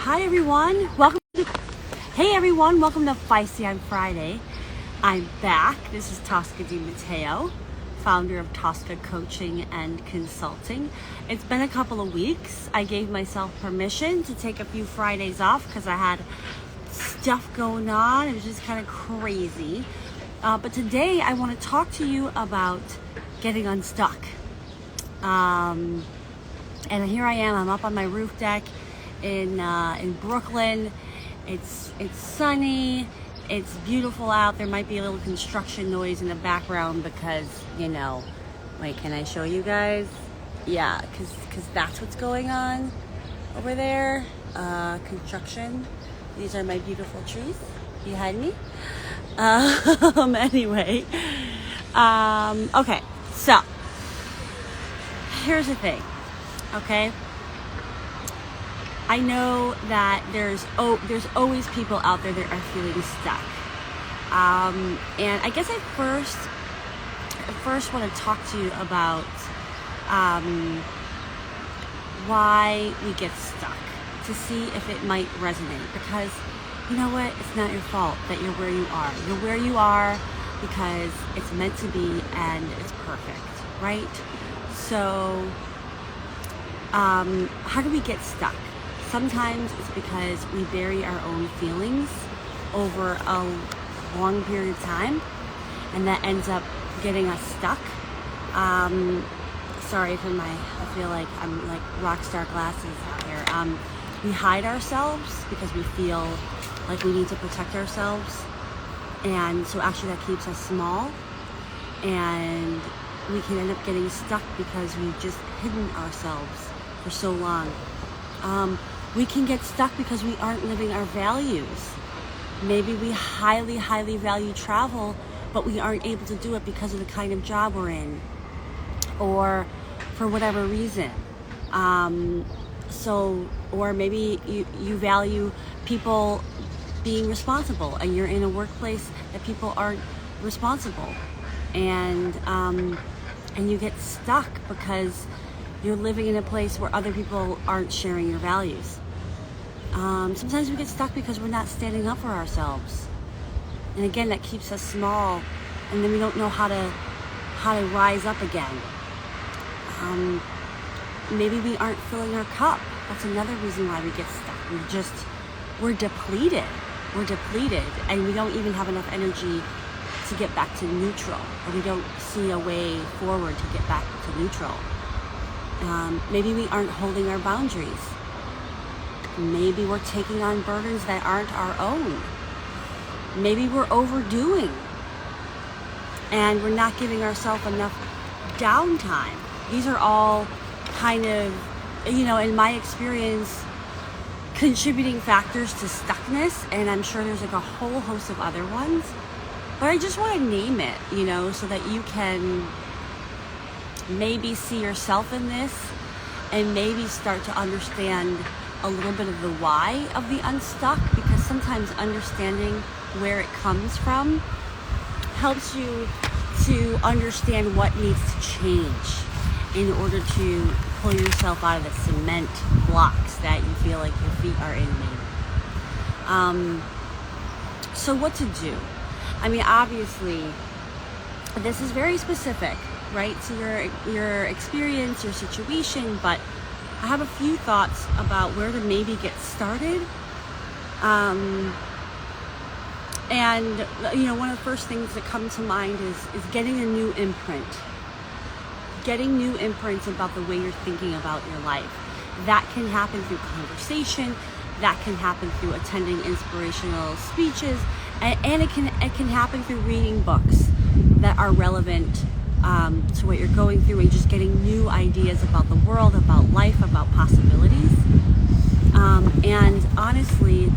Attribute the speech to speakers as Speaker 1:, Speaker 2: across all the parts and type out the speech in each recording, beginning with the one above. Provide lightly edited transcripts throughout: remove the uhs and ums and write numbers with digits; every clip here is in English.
Speaker 1: Hi everyone, hey everyone, welcome to Feisty on Friday. I'm back. This is Tosca Di Matteo, founder of Tosca Coaching and Consulting. It's been a couple of weeks. I gave myself permission to take a few Fridays off because I had stuff going on. It was just kind of crazy. But today I want to talk to you about getting unstuck. And here I am. I'm up on my roof deck in Brooklyn. It's sunny. It's beautiful out. There might be a little construction noise in the background because, wait, can I show you guys? Yeah, because that's what's going on over there. Construction. These are my beautiful trees behind me. Anyway. Okay, so here's the thing, okay? I know that there's always people out there that are feeling stuck. And I guess I first want to talk to you about why we get stuck, to see if it might resonate. Because you know what? It's not your fault that you're where you are. You're where you are because it's meant to be and it's perfect, right? So, how do we get stuck? Sometimes it's because we bury our own feelings over a long period of time, and that ends up getting us stuck. Sorry for I feel like I'm like rock star glasses out here. We hide ourselves because we feel like we need to protect ourselves, and so actually that keeps us small, and we can end up getting stuck because we've just hidden ourselves for so long. We can get stuck because we aren't living our values. Maybe we highly, highly value travel, but we aren't able to do it because of the kind of job we're in, or for whatever reason. Or maybe you value people being responsible, and you're in a workplace that people aren't responsible, and you get stuck because you're living in a place where other people aren't sharing your values. Sometimes we get stuck because we're not standing up for ourselves, and again, that keeps us small, and then we don't know how to rise up again. Maybe we aren't filling our cup. That's another reason why we get stuck. We're depleted, and we don't even have enough energy to get back to neutral, or we don't see a way forward to get back to neutral. Maybe we aren't holding our boundaries. Maybe we're taking on burdens that aren't our own. Maybe we're overdoing, and we're not giving ourselves enough downtime. These are all kind of, in my experience, contributing factors to stuckness, and I'm sure there's like a whole host of other ones. But I just want to name it, so that you can maybe see yourself in this, and maybe start to understand a little bit of the why of the unstuck, because sometimes understanding where it comes from helps you to understand what needs to change in order to pull yourself out of the cement blocks that you feel like your feet are in. So what to do? I mean, obviously, this is very specific, right, to your experience, your situation, but I have a few thoughts about where to maybe get started. And one of the first things that come to mind is getting a new imprint. Getting new imprints about the way you're thinking about your life. That can happen through conversation. That can happen through attending inspirational speeches, and it can happen through reading books that are relevant to what you're going through, and just getting new ideas about the world, about life, about possibilities. And honestly,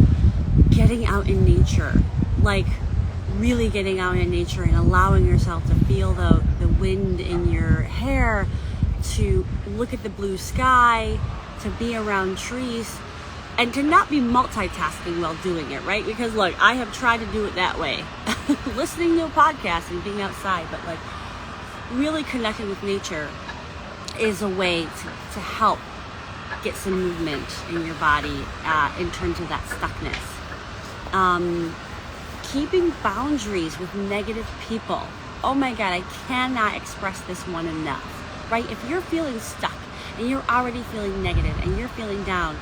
Speaker 1: getting out in nature, like really getting out in nature and allowing yourself to feel the wind in your hair, to look at the blue sky, to be around trees, and to not be multitasking while doing it, right? Because look, I have tried to do it that way, listening to a podcast and being outside, but like really connecting with nature is a way to help get some movement in your body in terms of that stuckness. Keeping boundaries with negative people. Oh my God, I cannot express this one enough, right? If you're feeling stuck and you're already feeling negative and you're feeling down,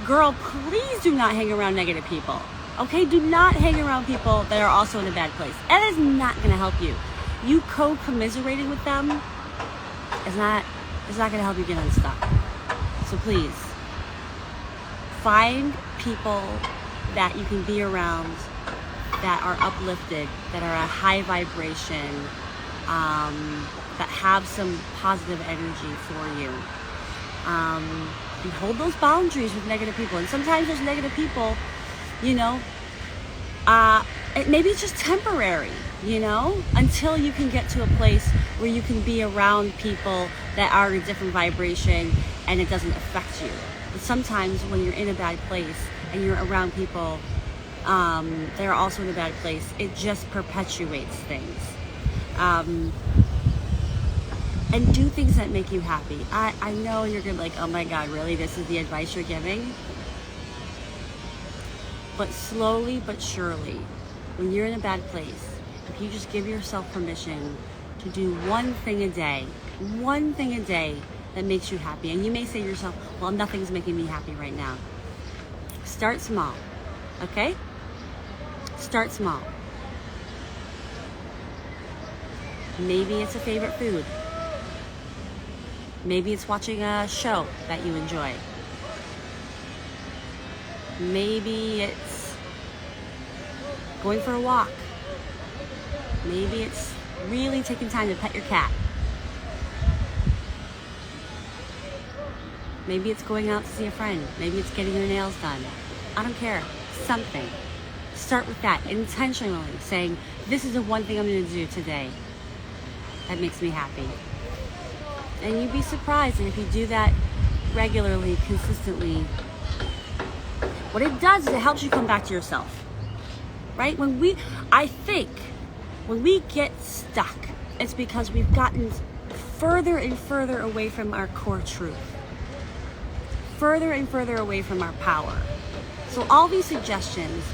Speaker 1: girl, please do not hang around negative people. Okay, do not hang around people that are also in a bad place. That is not going to help you. You co-commiserating with them is not going to help you get unstuck. So please, find people that you can be around that are uplifted, that are a high vibration, that have some positive energy for you. And hold those boundaries with negative people. And sometimes those negative people, you know, maybe it's just temporary, you know, until you can get to a place where you can be around people that are in a different vibration and it doesn't affect you. But sometimes when you're in a bad place and you're around people that are also in a bad place, it just perpetuates things. And do things that make you happy. I know you're gonna be like, oh my God, really? This is the advice you're giving? But slowly but surely, when you're in a bad place, if you just give yourself permission to do one thing a day that makes you happy. And you may say to yourself, well, nothing's making me happy right now. Start small, okay? Start small. Maybe it's a favorite food. Maybe it's watching a show that you enjoy. Maybe it's going for a walk. Maybe it's really taking time to pet your cat. Maybe it's going out to see a friend. Maybe it's getting your nails done. I don't care. Something. Start with that. Intentionally saying, this is the one thing I'm going to do today that makes me happy. And you'd be surprised. And if you do that regularly, consistently, what it does is it helps you come back to yourself, right? I think when we get stuck, it's because we've gotten further and further away from our core truth, further and further away from our power. So all these suggestions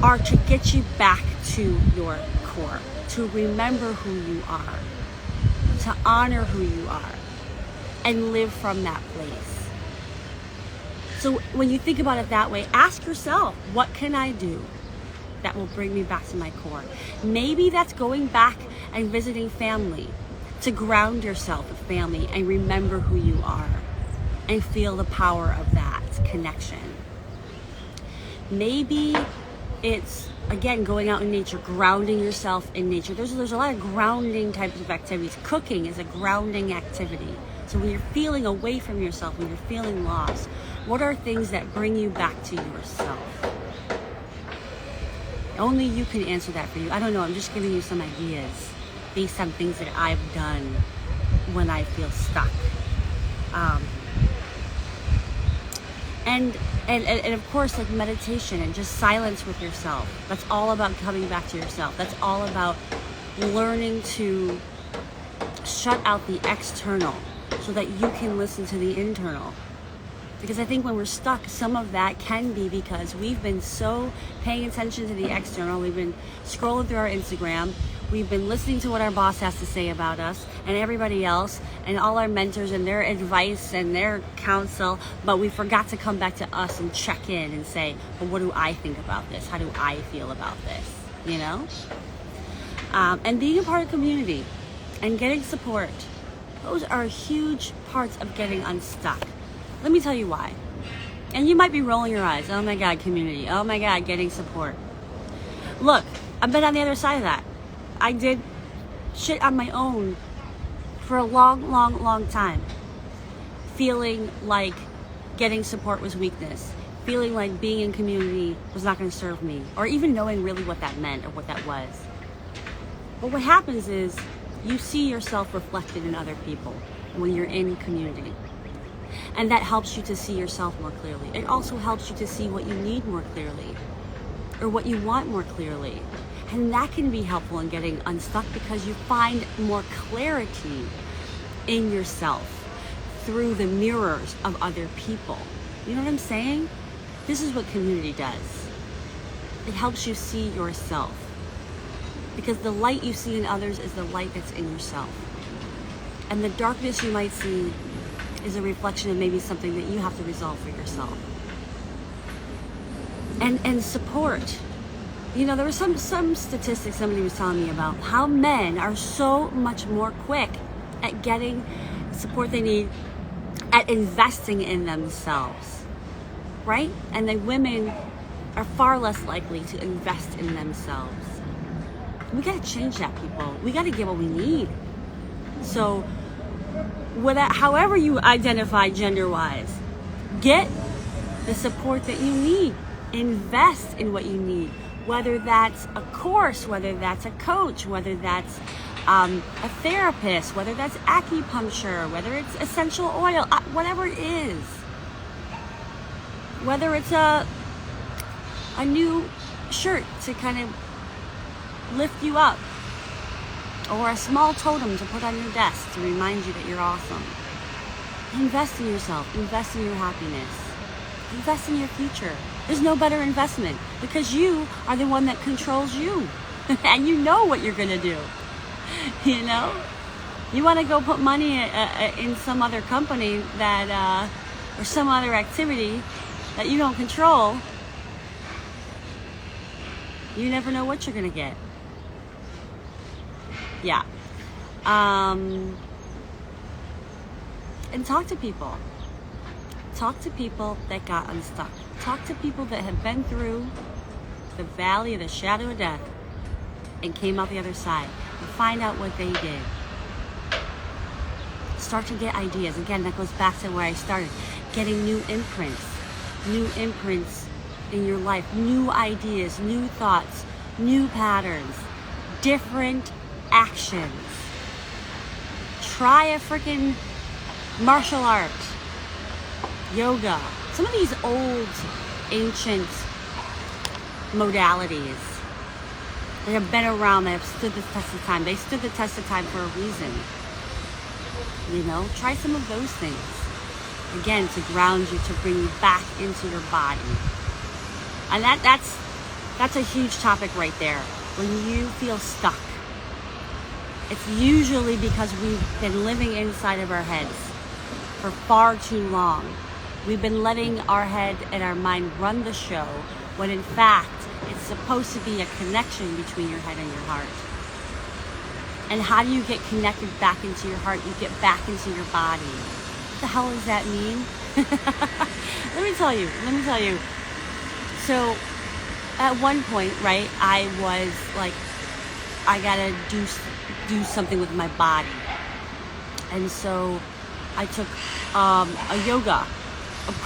Speaker 1: are to get you back to your core, to remember who you are, to honor who you are, and live from that place. So when you think about it that way, ask yourself, what can I do that will bring me back to my core? Maybe that's going back and visiting family, to ground yourself with family and remember who you are and feel the power of that connection. Maybe it's, again, going out in nature, grounding yourself in nature. There's a lot of grounding types of activities. Cooking is a grounding activity. So when you're feeling away from yourself, when you're feeling lost, what are things that bring you back to yourself? Only you can answer that for you. I don't know, I'm just giving you some ideas based on things that I've done when I feel stuck. And of course, like meditation and just silence with yourself. That's all about coming back to yourself. That's all about learning to shut out the external so that you can listen to the internal. Because I think when we're stuck, some of that can be because we've been so paying attention to the external. We've been scrolling through our Instagram. We've been listening to what our boss has to say about us and everybody else and all our mentors and their advice and their counsel, but we forgot to come back to us and check in and say, well, what do I think about this? How do I feel about this? You know? And being a part of community and getting support, those are huge parts of getting unstuck. Let me tell you why. And you might be rolling your eyes. Oh my God, community. Oh my God, getting support. Look, I've been on the other side of that. I did shit on my own for a long time. Feeling like getting support was weakness. Feeling like being in community was not going to serve me. Or even knowing really what that meant or what that was. But what happens is you see yourself reflected in other people when you're in community. And that helps you to see yourself more clearly. It also helps you to see what you need more clearly or what you want more clearly. And that can be helpful in getting unstuck because you find more clarity in yourself through the mirrors of other people. You know what I'm saying? This is what community does. It helps you see yourself. Because the light you see in others is the light that's in yourself. And the darkness you might see is a reflection of maybe something that you have to resolve for yourself. And support. You know, there was some statistics somebody was telling me about how men are so much more quick at getting support they need, at investing in themselves, right? And the women are far less likely to invest in themselves. We gotta change that, people. We gotta get what we need. So, however you identify gender-wise, get the support that you need. Invest in what you need. Whether that's a course, whether that's a coach, whether that's a therapist, whether that's acupuncture, whether it's essential oil, whatever it is. Whether it's a new shirt to kind of lift you up, or a small totem to put on your desk to remind you that you're awesome. Invest in yourself. Invest in your happiness. Invest in your future. There's no better investment, because you are the one that controls you. And you know what you're going to do. You know? You want to go put money in some other company that, or some other activity that you don't control, you never know what you're going to get. Yeah. And talk to people. Talk to people that got unstuck. Talk to people that have been through the valley of the shadow of death and came out the other side, and find out what they did. Start to get ideas. Again, that goes back to where I started. Getting new imprints in your life, new ideas, new thoughts, new patterns, different actions. Try a freaking martial art, yoga, some of these old, ancient modalities that have been around, that have stood the test of time. They stood the test of time for a reason. You know, try some of those things. Again, to ground you, to bring you back into your body. And that's a huge topic right there. When you feel stuck, it's usually because we've been living inside of our heads for far too long. We've been letting our head and our mind run the show, when in fact, it's supposed to be a connection between your head and your heart. And how do you get connected back into your heart? You get back into your body. What the hell does that mean? Let me tell you. So, at one point, right, I was like, I gotta do something with my body. And so I took a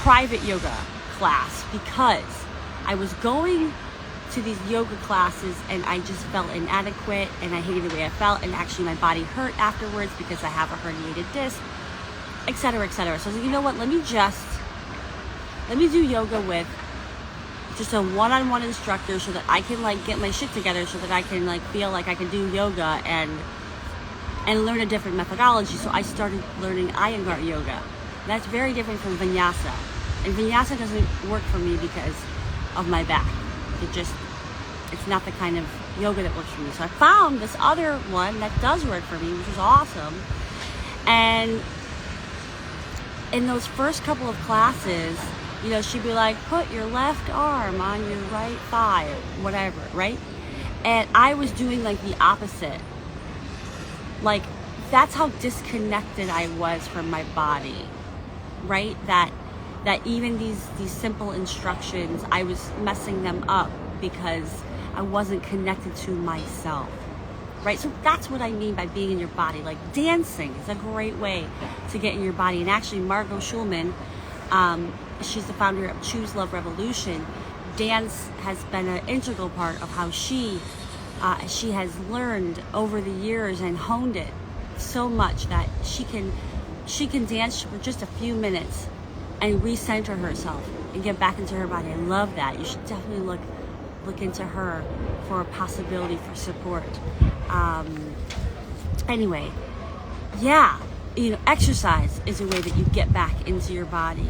Speaker 1: private yoga class, because I was going to these yoga classes and I just felt inadequate and I hated the way I felt, and actually my body hurt afterwards because I have a herniated disc, etc., etc. So I was like, you know what, let me do yoga with just a one-on-one instructor, so that I can like get my shit together, so that I can like feel like I can do yoga and learn a different methodology. So I started learning Iyengar yoga. That's very different from vinyasa. And vinyasa doesn't work for me because of my back. It's not the kind of yoga that works for me. So I found this other one that does work for me, which is awesome. And in those first couple of classes, you know, she'd be like, put your left arm on your right thigh, or whatever, right? And I was doing like the opposite. Like, that's how disconnected I was from my body, right? That even these simple instructions, I was messing them up because I wasn't connected to myself, right? So that's what I mean by being in your body. Like, dancing is a great way to get in your body. And actually, Margot Schulman, she's the founder of Choose Love Revolution. Dance has been an integral part of how she has learned over the years and honed it so much that she can dance for just a few minutes and recenter herself and get back into her body. I love that. You should definitely look into her for a possibility for support. Anyway, yeah, exercise is a way that you get back into your body.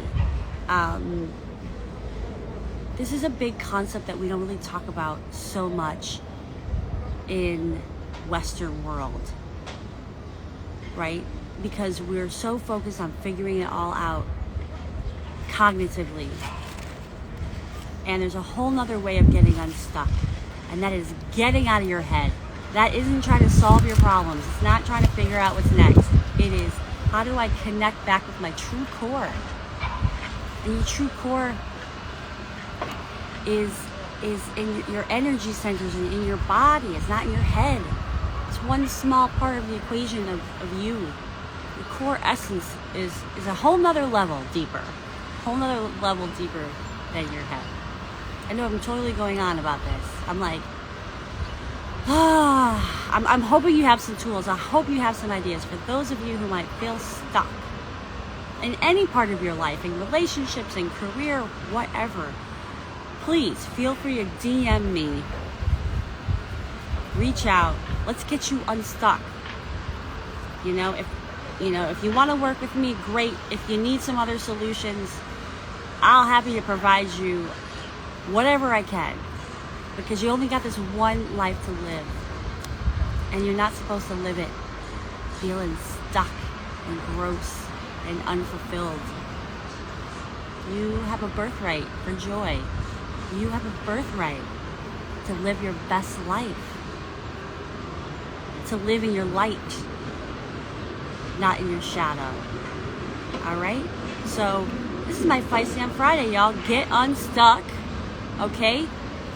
Speaker 1: This is a big concept that we don't really talk about so much in Western world, right? Because we're so focused on figuring it all out cognitively. And there's a whole nother way of getting unstuck, and that is getting out of your head. That isn't trying to solve your problems. It's not trying to figure out what's next. It is, how do I connect back with my true core? And your true core is in your energy centers and in your body. It's not in your head. It's one small part of the equation of you. Your core essence is a whole nother level deeper. Whole nother level deeper than your head. I know I'm totally going on about this. I'm like, I'm hoping you have some tools. I hope you have some ideas for those of you who might feel stuck in any part of your life, in relationships, in career, whatever. Please feel free to DM me. Reach out. Let's get you unstuck. If you want to work with me, great. If you need some other solutions, I'll happy to provide you whatever I can, because you only got this one life to live, and you're not supposed to live it feeling stuck and gross and unfulfilled. You have a birthright for joy. You have a birthright to live your best life, to live in your light, not in your shadow. All right? So this is my Feisty on Friday, y'all. Get unstuck, okay?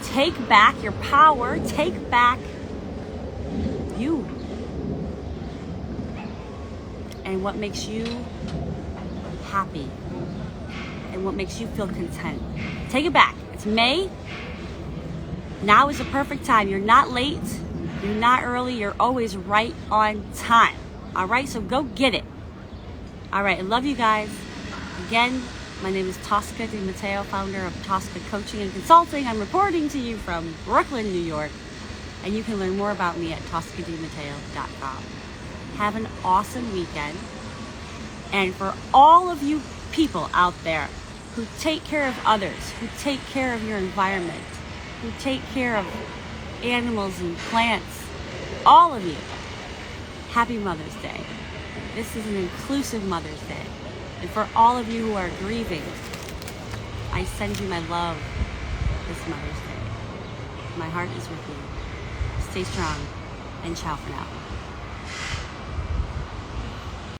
Speaker 1: Take back your power. Take back you. And what makes you happy. And what makes you feel content. Take it back. It's May. Now is the perfect time. You're not late. You're not early. You're always right on time. All right? So go get it. All right. I love you guys. Again, my name is Tosca Di Matteo, founder of Tosca Coaching and Consulting. I'm reporting to you from Brooklyn, New York. And you can learn more about me at toscadimatteo.com. Have an awesome weekend. And for all of you people out there who take care of others, who take care of your environment, who take care of animals and plants, all of you, happy Mother's Day. This is an inclusive Mother's Day. And for all of you who are grieving, I send you my love this Mother's Day. My heart is with you. Stay strong, and ciao for now.